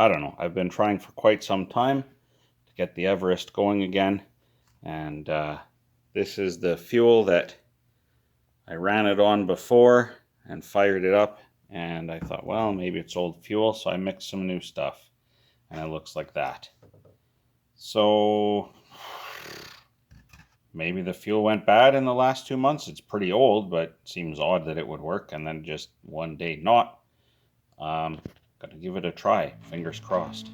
I don't know. I've been trying for quite some time to get the Everest going again. And this is the fuel that I ran it on before and fired it up. And I thought, well, maybe it's old fuel. So I mixed some new stuff. And it looks like that. So maybe the fuel went bad in the last 2 months. It's pretty old, but it seems odd that it would work and then just one day not. Gotta give it a try. Fingers crossed.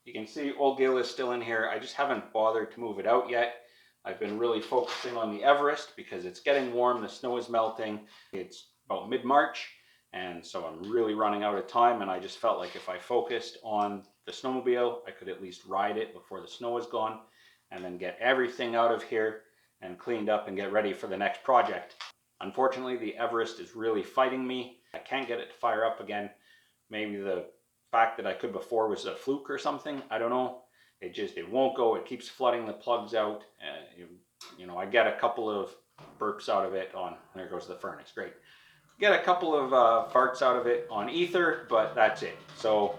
You can see old Gil is still in here. I just haven't bothered to move it out yet. I've been really focusing on the Everest because it's getting warm, the snow is melting. It's about mid-March, and so I'm really running out of time, and I just felt like if I focused on the snowmobile, I could at least ride it before the snow is gone, and then get everything out of here and cleaned up and get ready for the next project. Unfortunately, the Everest is really fighting me. I can't get it to fire up again. Maybe the fact that I could before was a fluke or something. I don't know. It won't go. It keeps flooding the plugs out. You know, I get a couple of burps out of it on, there goes the furnace, great. Get a couple of farts out of it on ether, but that's it. So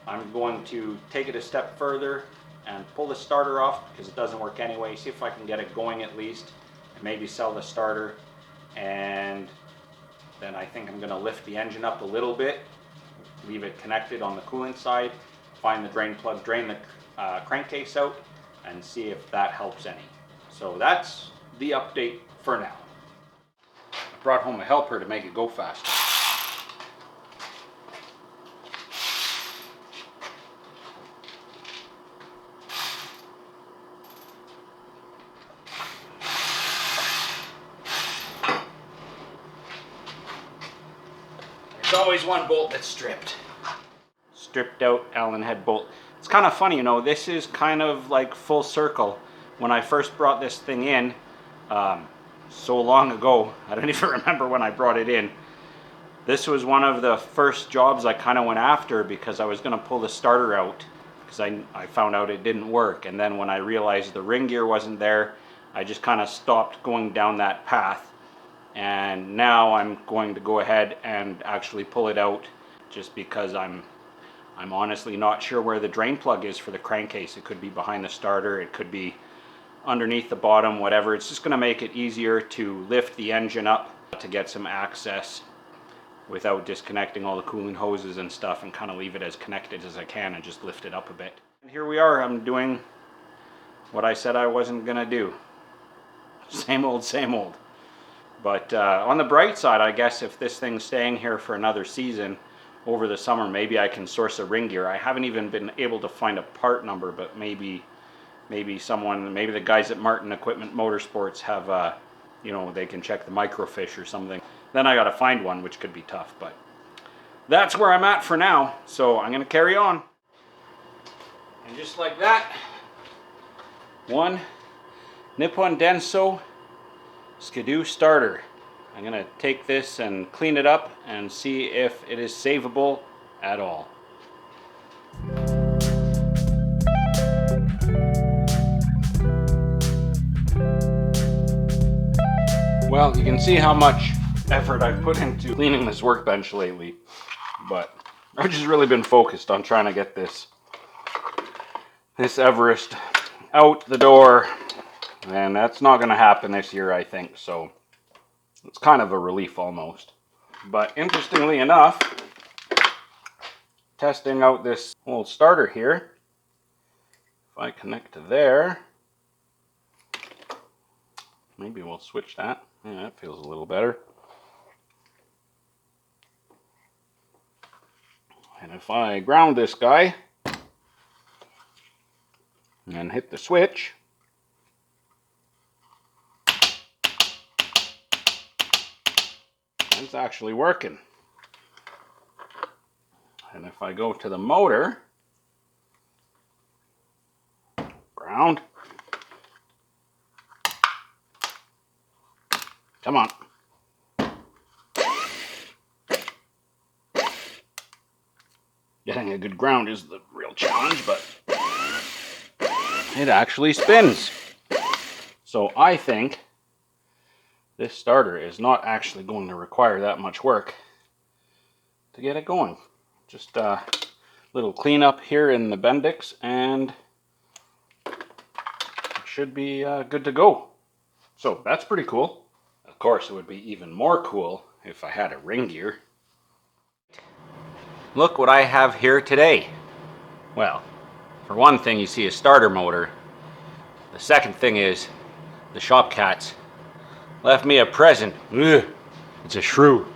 I'm going to take it a step further and pull the starter off because it doesn't work anyway. See if I can get it going at least, and maybe sell the starter. And then I think I'm gonna lift the engine up a little bit, leave it connected on the coolant side, find the drain plug, drain the crankcase out, and see if that helps any. So that's the update for now. I brought home a helper to make it go faster. There's always one bolt that's stripped. Stripped out Allen head bolt. It's kind of funny, you know, this is kind of like full circle. When I first brought this thing in, so long ago, I don't even remember when I brought it in. This was one of the first jobs I kind of went after because I was going to pull the starter out because I found out it didn't work. And then when I realized the ring gear wasn't there, I just kind of stopped going down that path. And now I'm going to go ahead and actually pull it out just because I'm honestly not sure where the drain plug is for the crankcase. It could be behind the starter, it could be underneath the bottom, whatever. It's just going to make it easier to lift the engine up to get some access without disconnecting all the cooling hoses and stuff, and kind of leave it as connected as I can and just lift it up a bit. And here we are. I'm doing what I said I wasn't going to do. Same old, same old. But on the bright side, I guess if this thing's staying here for another season over the summer, maybe I can source a ring gear. I haven't even been able to find a part number, but maybe the guys at Martin Equipment Motorsports have, you know, they can check the microfiche or something. Then I got to find one, which could be tough, but that's where I'm at for now. So I'm going to carry on. And just like that, one Nippon Denso Skidoo starter. I'm going to take this and clean it up and see if it is savable at all. Well, you can see how much effort I've put into cleaning this workbench lately, but I've just really been focused on trying to get this Everest out the door, and that's not going to happen this year, I think, so it's kind of a relief almost. But interestingly enough, testing out this old starter here, if I connect to there, maybe we'll switch that. Yeah, that feels a little better. And if I ground this guy and hit the switch, it's actually working. And if I go to the motor, ground, come on. Getting a good ground is the real challenge, but it actually spins. So I think this starter is not actually going to require that much work to get it going. Just a little cleanup here in the Bendix and it should be good to go. So that's pretty cool. Of course, it would be even more cool if I had a ring gear. Look what I have here today. Well, for one thing, you see a starter motor. The second thing is the shop cats left me a present. Ugh, it's a shrew.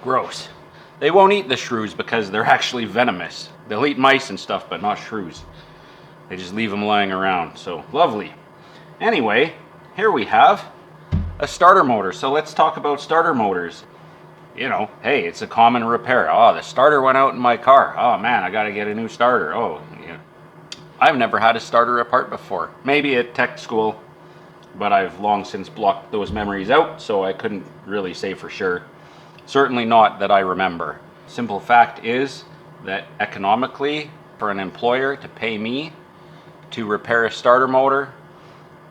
Gross. They won't eat the shrews because they're actually venomous. They'll eat mice and stuff, but not shrews. They just leave them lying around. So lovely. Anyway, here we have a starter motor. So let's talk about starter motors. You know, hey, it's a common repair. Oh, the starter went out in my car. Oh man, I gotta get a new starter. Oh, yeah. I've never had a starter apart before. Maybe at tech school, but I've long since blocked those memories out, so I couldn't really say for sure. Certainly not that I remember. Simple fact is that economically, for an employer to pay me to repair a starter motor,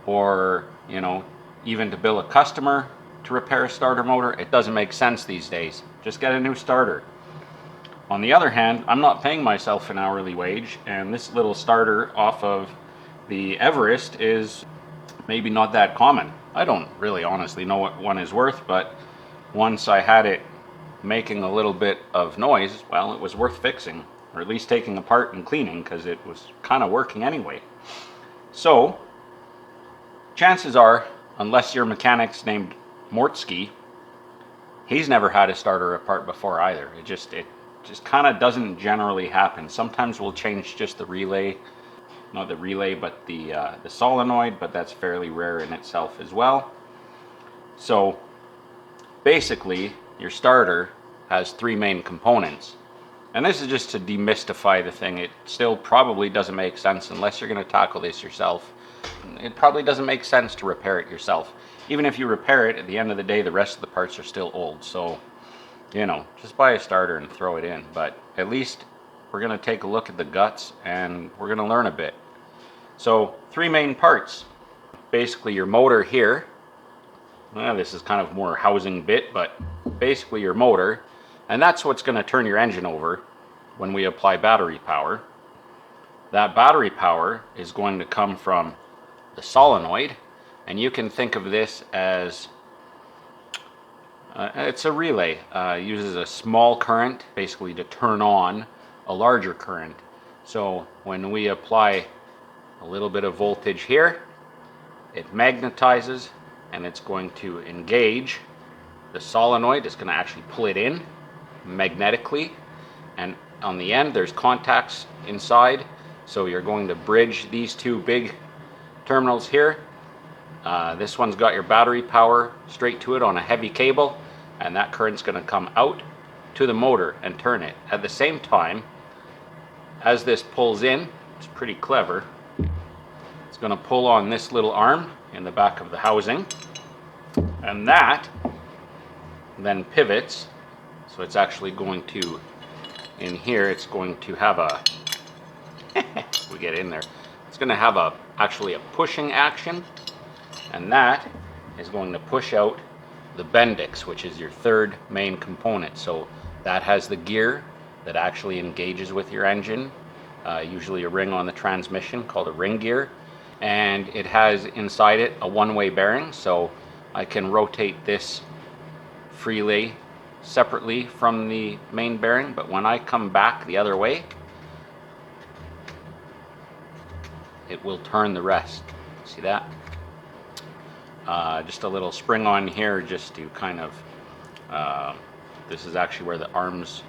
or, you know, even to bill a customer to repair a starter motor, it doesn't make sense these days. Just get a new starter. On the other hand, I'm not paying myself an hourly wage, and this little starter off of the Everest is maybe not that common. I don't really honestly know what one is worth, but once I had it making a little bit of noise, well, it was worth fixing, or at least taking apart and cleaning, because it was kind of working anyway. So chances are, unless your mechanic's named Mortsky, he's never had a starter apart before either. It just kind of doesn't generally happen. Sometimes we'll change just the relay, not the relay, but the solenoid, but that's fairly rare in itself as well. So basically, your starter has three main components. And this is just to demystify the thing. It still probably doesn't make sense unless you're going to tackle this yourself. It probably doesn't make sense to repair it yourself. Even if you repair it, at the end of the day, the rest of the parts are still old. So, you know, just buy a starter and throw it in. But at least we're going to take a look at the guts and we're going to learn a bit. So, three main parts. Basically, your motor here. Well, this is kind of more housing bit, but basically your motor. And that's what's going to turn your engine over when we apply battery power. That battery power is going to come from the solenoid, and you can think of this as it's a relay. Uses a small current basically to turn on a larger current. So when we apply a little bit of voltage here, it magnetizes and it's going to engage the solenoid. It's going to actually pull it in magnetically, and on the end there's contacts inside, so you're going to bridge these two big terminals here. This one's got your battery power straight to it on a heavy cable, and that current's going to come out to the motor and turn it. At the same time, as this pulls in, is pretty clever. It's going to pull on this little arm in the back of the housing, and that then pivots. So it's actually going to, in here, it's going to have a, we get in there, it's going to have actually a pushing action, and that is going to push out the Bendix, which is your third main component. So that has the gear that actually engages with your engine, usually a ring on the transmission called a ring gear, and it has inside it a one-way bearing, so I can rotate this freely separately from the main bearing, but when I come back the other way, it will turn the rest. See that? Just a little spring on here just to kind of, this is actually where the arms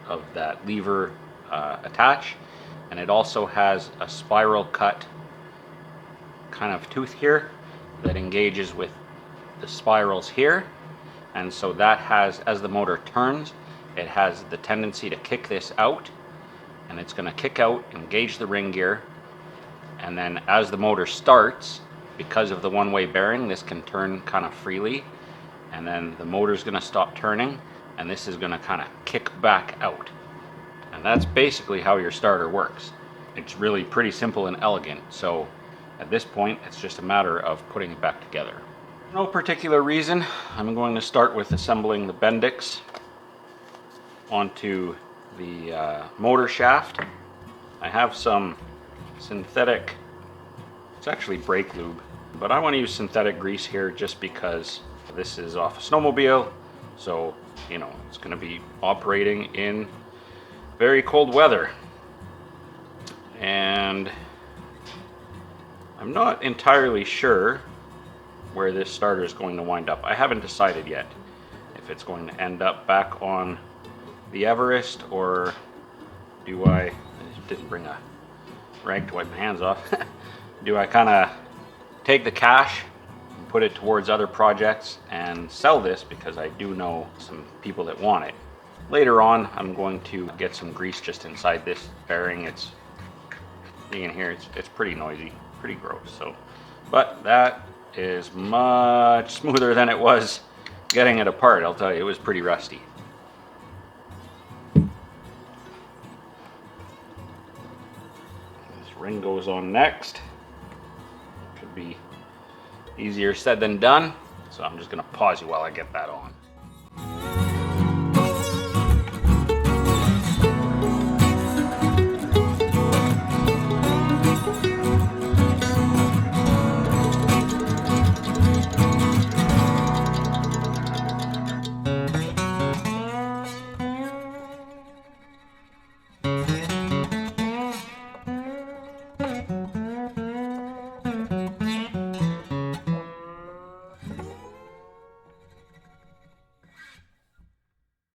of that lever attach, and it also has a spiral cut kind of tooth here that engages with the spirals here, and so that has, as the motor turns, it has the tendency to kick this out, and it's going to kick out, engage the ring gear, and then as the motor starts, because of the one-way bearing, this can turn kind of freely, and then the motor's going to stop turning, and this is going to kind of kick back out. And that's basically how your starter works. It's really pretty simple and elegant, so at this point it's just a matter of putting it back together. For no particular reason, I'm going to start with assembling the Bendix onto the motor shaft. I have some synthetic, it's actually brake lube, but I want to use synthetic grease here just because this is off a snowmobile, so you know it's going to be operating in very cold weather, and I'm not entirely sure where this starter is going to wind up. I haven't decided yet if it's going to end up back on the Everest, or do I didn't bring a rag to wipe my hands off. Do I kind of take the cash and put it towards other projects and sell this, because I do know some people that want it. Later on, I'm going to get some grease just inside this bearing. It's, you can hear it's pretty noisy, pretty gross. So, but that is much smoother than it was getting it apart. I'll tell you, it was pretty rusty. This ring goes on next. Could be easier said than done, so I'm just going to pause you while I get that on.